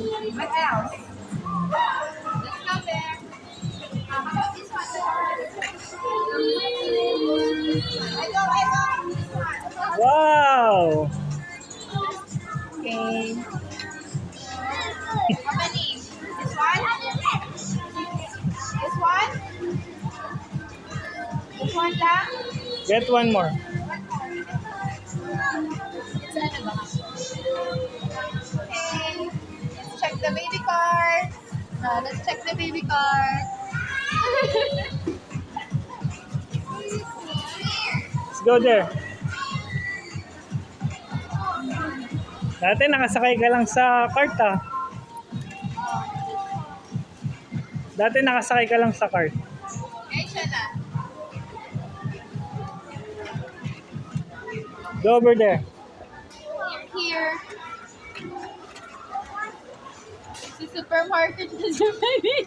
What else? Let's go there. How about this one? I go. This one. Wow! Okay. How many? This one? This one? This one lang? Get one more. Okay. Let's check the baby card. Let's check the baby card. Let's go there. Dati nakasakay ka lang sa cart ah. Dati nakasakay ka lang sa cart. Okay, siya na. Go over there. Here. Sa supermarket na siya, baby.